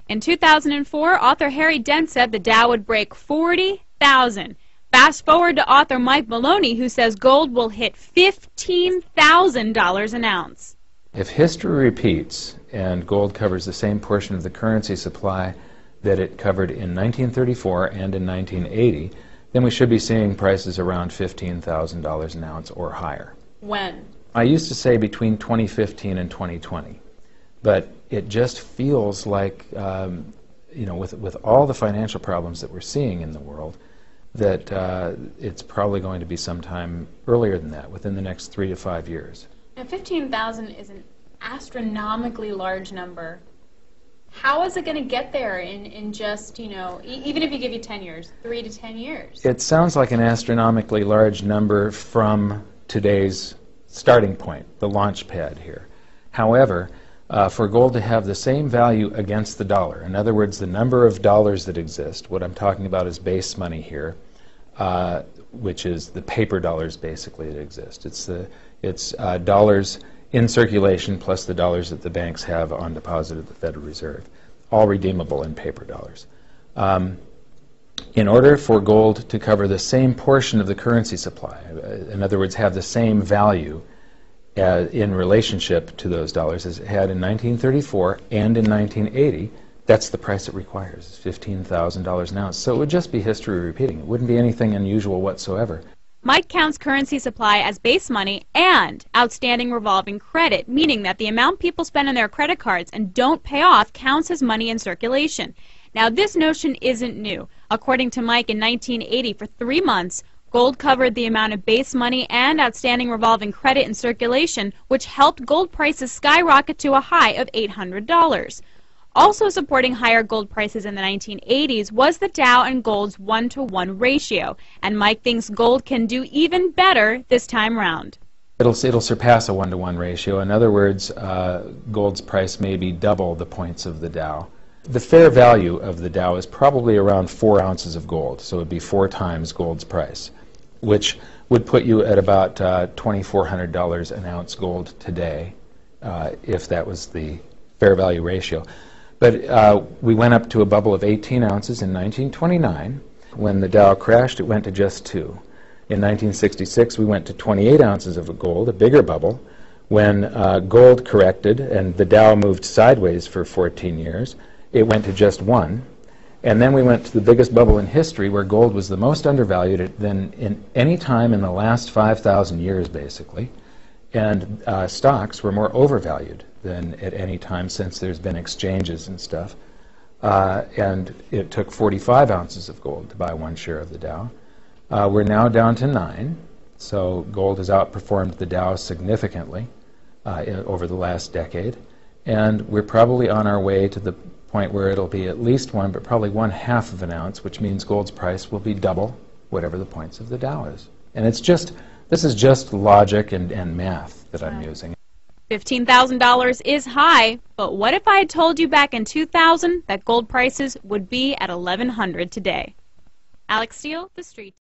In 2004, author Harry Dent said the Dow would break 40,000. Fast forward to author Mike Maloney, who says gold will hit $15,000 an ounce. If history repeats and gold covers the same portion of the currency supply that it covered in 1934 and in 1980, then we should be seeing prices around $15,000 an ounce or higher. When? I used to say between 2015 and 2020, but it just feels like, with all the financial problems that we're seeing in the world, that it's probably going to be sometime earlier than that, within the next 3 to 5 years. Now, 15,000 is an astronomically large number. How is it going to get there in just, even if you give you 10 years, 3 to 10 years? It sounds like an astronomically large number from today's starting point, the launch pad here. However, for gold to have the same value against the dollar, in other words, the number of dollars that exist, what I'm talking about is base money here, which is the paper dollars basically that exist. It's dollars in circulation plus the dollars that the banks have on deposit at the Federal Reserve, all redeemable in paper dollars. In order for gold to cover the same portion of the currency supply, in other words, have the same value in relationship to those dollars as it had in 1934 and in 1980, that's the price it requires, $15,000 an ounce. So it would just be history repeating. It wouldn't be anything unusual whatsoever. Mike counts currency supply as base money and outstanding revolving credit, meaning that the amount people spend on their credit cards and don't pay off counts as money in circulation. Now, this notion isn't new. According to Mike, in 1980, for 3 months, gold covered the amount of base money and outstanding revolving credit in circulation, which helped gold prices skyrocket to a high of $800. Also supporting higher gold prices in the 1980s was the Dow and gold's 1-to-1 ratio, and Mike thinks gold can do even better this time round. It'll surpass a 1-to-1 ratio. In other words, gold's price may be double the points of the Dow. The fair value of the Dow is probably around 4 ounces of gold, so it would be 4 times gold's price, which would put you at about $2,400 an ounce gold today, if that was the fair value ratio. But we went up to a bubble of 18 ounces in 1929. When the Dow crashed, it went to just 2. In 1966, we went to 28 ounces of gold, a bigger bubble. When gold corrected and the Dow moved sideways for 14 years, it went to just 1. And then we went to the biggest bubble in history, where gold was the most undervalued than in any time in the last 5,000 years, basically. And stocks were more overvalued than at any time since there's been exchanges and stuff. And it took 45 ounces of gold to buy 1 share of the Dow. We're now down to 9, so gold has outperformed the Dow significantly over the last decade. And we're probably on our way to the point where it'll be at least 1, but probably 1/2 of an ounce, which means gold's price will be double whatever the points of the Dow is. And this is just logic and math that I'm using. $15,000 is high, but what if I had told you back in 2000 that gold prices would be at $1,100 today? Alex Steele, The Street.